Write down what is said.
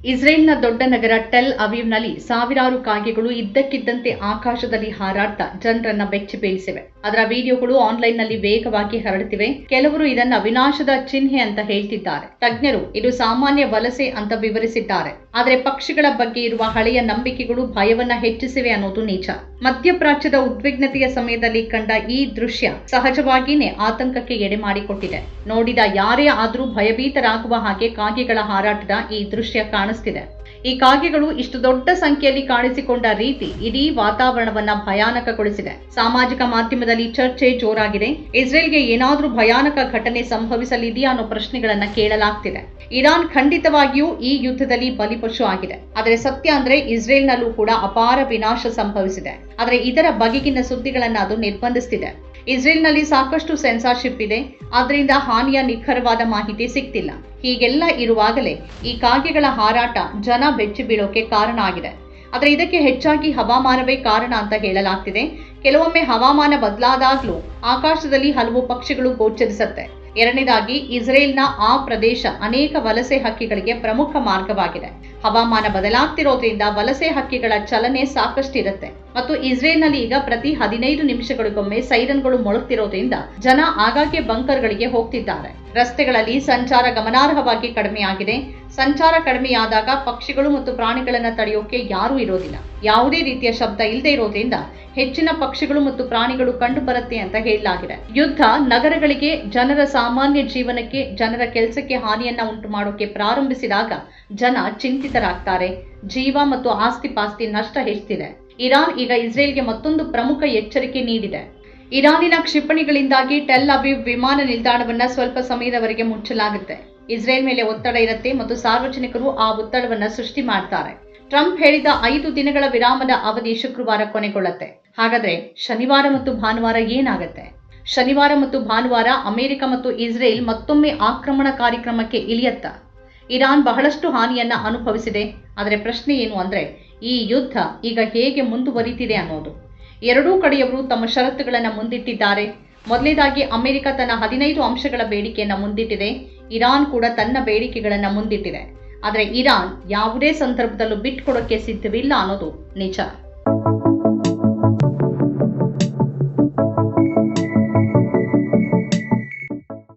ಇಸ್ರೇಲ್ನ ದೊಡ್ಡ ನಗರ ಟೆಲ್ ಅವೀವ್ನಲ್ಲಿ ಸಾವಿರಾರು ಕಾಗೆಗಳು ಇದ್ದಕ್ಕಿದ್ದಂತೆ ಆಕಾಶದಲ್ಲಿ ಹಾರಾಡ್ತಾ ಜನರನ್ನ ಬೆಚ್ಚಿ ಬೀಳಿಸಿವೆ. ಅದರ ವಿಡಿಯೋಗಳು ಆನ್ಲೈನ್ನಲ್ಲಿ ವೇಗವಾಗಿ ಹರಡುತ್ತಿವೆ. ಕೆಲವರು ಇದನ್ನ ವಿನಾಶದ ಚಿಹ್ನೆ ಅಂತ ಹೇಳ್ತಿದ್ದಾರೆ. ತಜ್ಞರು ಇದು ಸಾಮಾನ್ಯ ವಲಸೆ ಅಂತ ವಿವರಿಸಿದ್ದಾರೆ. ಆದರೆ ಪಕ್ಷಿಗಳ ಬಗ್ಗೆ ಇರುವ ಹಳೆಯ ನಂಬಿಕೆಗಳು ಭಯವನ್ನ ಹೆಚ್ಚಿಸಿವೆ ಅನ್ನೋದು ನಿಜ. ಮಧ್ಯಪ್ರಾಚ್ಯದ ಉದ್ವಿಗ್ನತೆಯ ಸಮಯದಲ್ಲಿ ಕಂಡ ಈ ದೃಶ್ಯ ಸಹಜವಾಗಿಯೇ ಆತಂಕಕ್ಕೆ ಎಡೆ ಮಾಡಿಕೊಟ್ಟಿದೆ. ನೋಡಿದ ಯಾರೇ ಆದರೂ ಭಯಭೀತರಾಗುವ ಹಾಗೆ ಕಾಗೆಗಳ ಹಾರಾಟದ ಈ ದೃಶ್ಯ ಕಾಣಿಸ್ತಿದೆ. ಈ ಕಾಗೆಗಳು ಇಷ್ಟು ದೊಡ್ಡ ಸಂಖ್ಯೆಯಲ್ಲಿ ಕಾಣಿಸಿಕೊಂಡ ರೀತಿ ಇಡೀ ವಾತಾವರಣವನ್ನ ಭಯಾನಕಗೊಳಿಸಿದೆ. ಸಾಮಾಜಿಕ ಮಾಧ್ಯಮದಲ್ಲಿ ಚರ್ಚೆ ಜೋರಾಗಿದೆ. ಇಸ್ರೇಲ್ಗೆ ಏನಾದ್ರೂ ಭಯಾನಕ ಘಟನೆ ಸಂಭವಿಸಲಿದೆಯಾ ಅನ್ನೋ ಪ್ರಶ್ನೆಗಳನ್ನ ಕೇಳಲಾಗ್ತಿದೆ. ಇರಾನ್ ಖಂಡಿತವಾಗಿಯೂ ಈ ಯುದ್ಧದಲ್ಲಿ ಬಲಿಪಶು ಆಗಿದೆ. ಆದರೆ ಸತ್ಯ ಅಂದ್ರೆ ಇಸ್ರೇಲ್ನಲ್ಲೂ ಕೂಡ ಅಪಾರ ವಿನಾಶ ಸಂಭವಿಸಿದೆ. ಆದರೆ ಇದರ ಬಗೆಗಿನ ಸುದ್ದಿಗಳನ್ನ ಅದು ನಿರ್ಬಂಧಿಸುತ್ತಿದೆ. ಇಸ್ರೇಲ್ನಲ್ಲಿ ಸಾಕಷ್ಟು ಸೆನ್ಸಾರ್ಶಿಪ್ ಇದೆ. ಆದ್ದರಿಂದ ಹಾನಿಯ ನಿಖರವಾದ ಮಾಹಿತಿ ಸಿಗ್ತಿಲ್ಲ. ಹೀಗೆಲ್ಲ ಇರುವಾಗಲೇ ಈ ಕಾಗೆಗಳ ಹಾರಾಟ ಜನ ಬೆಚ್ಚಿ ಬೀಳೋಕೆ ಕಾರಣ ಆಗಿದೆ. ಆದರೆ ಇದಕ್ಕೆ ಹೆಚ್ಚಾಗಿ ಹವಾಮಾನವೇ ಕಾರಣ ಅಂತ ಹೇಳಲಾಗ್ತಿದೆ. ಕೆಲವೊಮ್ಮೆ ಹವಾಮಾನ ಬದಲಾದಾಗ್ಲೂ ಆಕಾಶದಲ್ಲಿ ಹಲವು ಪಕ್ಷಿಗಳು ಗೋಚರಿಸುತ್ತೆ. ಎರಡನೇದಾಗಿ ಇಸ್ರೇಲ್ನ ಆ ಪ್ರದೇಶ ಅನೇಕ ವಲಸೆ ಹಕ್ಕಿಗಳಿಗೆ ಪ್ರಮುಖ ಮಾರ್ಗವಾಗಿದೆ. ಹವಾಮಾನ ಬದಲಾಗ್ತಿರೋದ್ರಿಂದ ವಲಸೆ ಹಕ್ಕಿಗಳ ಚಲನೆ ಸಾಕಷ್ಟಿರುತ್ತೆ. ಮತ್ತು ಇಸ್ರೇಲ್ನಲ್ಲಿ ಈಗ ಪ್ರತಿ 15 ನಿಮಿಷಗಳಿಗೊಮ್ಮೆ ಸೈರನ್ಗಳು ಮೊಳಗ್ತಿರೋದ್ರಿಂದ ಜನ ಆಗಾಗ್ಗೆ ಬಂಕರ್ಗಳಿಗೆ ಹೋಗ್ತಿದ್ದಾರೆ. ರಸ್ತೆಗಳಲ್ಲಿ ಸಂಚಾರ ಗಮನಾರ್ಹವಾಗಿ ಕಡಿಮೆಯಾಗಿದೆ. ಸಂಚಾರ ಕಡಿಮೆಯಾದಾಗ ಪಕ್ಷಿಗಳು ಮತ್ತು ಪ್ರಾಣಿಗಳನ್ನ ತಡೆಯೋಕೆ ಯಾರೂ ಇರೋದಿಲ್ಲ. ಯಾವುದೇ ರೀತಿಯ ಶಬ್ದ ಇಲ್ಲದೆ ಇರೋದ್ರಿಂದ ಹೆಚ್ಚಿನ ಪಕ್ಷಿಗಳು ಮತ್ತು ಪ್ರಾಣಿಗಳು ಕಂಡು ಬರುತ್ತೆ ಅಂತ ಹೇಳಲಾಗಿದೆ. ಯುದ್ಧ ನಗರಗಳಿಗೆ, ಜನರ ಸಾಮಾನ್ಯ ಜೀವನಕ್ಕೆ, ಜನರ ಕೆಲಸಕ್ಕೆ ಹಾನಿಯನ್ನ ಉಂಟು ಮಾಡೋಕೆ ಪ್ರಾರಂಭಿಸಿದಾಗ ಜನ ಚಿಂತಿತರಾಗ್ತಾರೆ. ಜೀವ ಮತ್ತು ಆಸ್ತಿ ಪಾಸ್ತಿ ನಷ್ಟ ಹೆಚ್ಚಿದೆ. ಇರಾನ್ ಈಗ ಇಸ್ರೇಲ್ಗೆ ಮತ್ತೊಂದು ಪ್ರಮುಖ ಎಚ್ಚರಿಕೆ ನೀಡಿದೆ. ಇರಾನಿನ ಕ್ಷಿಪಣಿಗಳಿಂದಾಗಿ ಟೆಲ್ ಅವೀವ್ ವಿಮಾನ ನಿಲ್ದಾಣವನ್ನ ಸ್ವಲ್ಪ ಸಮಯದವರೆಗೆ ಮುಚ್ಚಲಾಗುತ್ತೆ. ಇಸ್ರೇಲ್ ಮೇಲೆ ಒತ್ತಡ ಇರುತ್ತೆ ಮತ್ತು ಸಾರ್ವಜನಿಕರು ಆ ಒತ್ತಡವನ್ನ ಸೃಷ್ಟಿ ಮಾಡ್ತಾರೆ. ಟ್ರಂಪ್ ಹೇಳಿದ 5 ದಿನಗಳ ವಿರಾಮದ ಅವಧಿ ಶುಕ್ರವಾರ ಕೊನೆಗೊಳ್ಳುತ್ತೆ. ಹಾಗಾದ್ರೆ ಶನಿವಾರ ಮತ್ತು ಭಾನುವಾರ ಏನಾಗುತ್ತೆ? ಶನಿವಾರ ಮತ್ತು ಭಾನುವಾರ ಅಮೆರಿಕ ಮತ್ತು ಇಸ್ರೇಲ್ ಮತ್ತೊಮ್ಮೆ ಆಕ್ರಮಣ ಕಾರ್ಯಕ್ರಮಕ್ಕೆ ಇಳಿಯತ್ತಾ? ಇರಾನ್ ಬಹಳಷ್ಟು ಹಾನಿಯನ್ನ ಅನುಭವಿಸಿದೆ. ಆದರೆ ಪ್ರಶ್ನೆ ಏನು ಅಂದ್ರೆ ಈ ಯುದ್ಧ ಈಗ ಹೇಗೆ ಮುಂದುವರಿತಿದೆ ಅನ್ನೋದು. ಎರಡೂ ಕಡೆಯವರು ತಮ್ಮ ಷರತ್ತುಗಳನ್ನು ಮುಂದಿಟ್ಟಿದ್ದಾರೆ. ಮೊದಲನೇದಾಗಿ ಅಮೆರಿಕ ತನ್ನ 15 ಅಂಶಗಳ ಬೇಡಿಕೆಯನ್ನ ಮುಂದಿಟ್ಟಿದೆ. ಇರಾನ್ ಕೂಡ ತನ್ನ ಬೇಡಿಕೆಗಳನ್ನ ಮುಂದಿಟ್ಟಿದೆ. ಆದರೆ ಇರಾನ್ ಯಾವುದೇ ಸಂದರ್ಭದಲ್ಲೂ ಬಿಟ್ಕೊಡೋಕೆ ಸಿದ್ಧವಿಲ್ಲ ಅನ್ನೋದು ನಿಜ.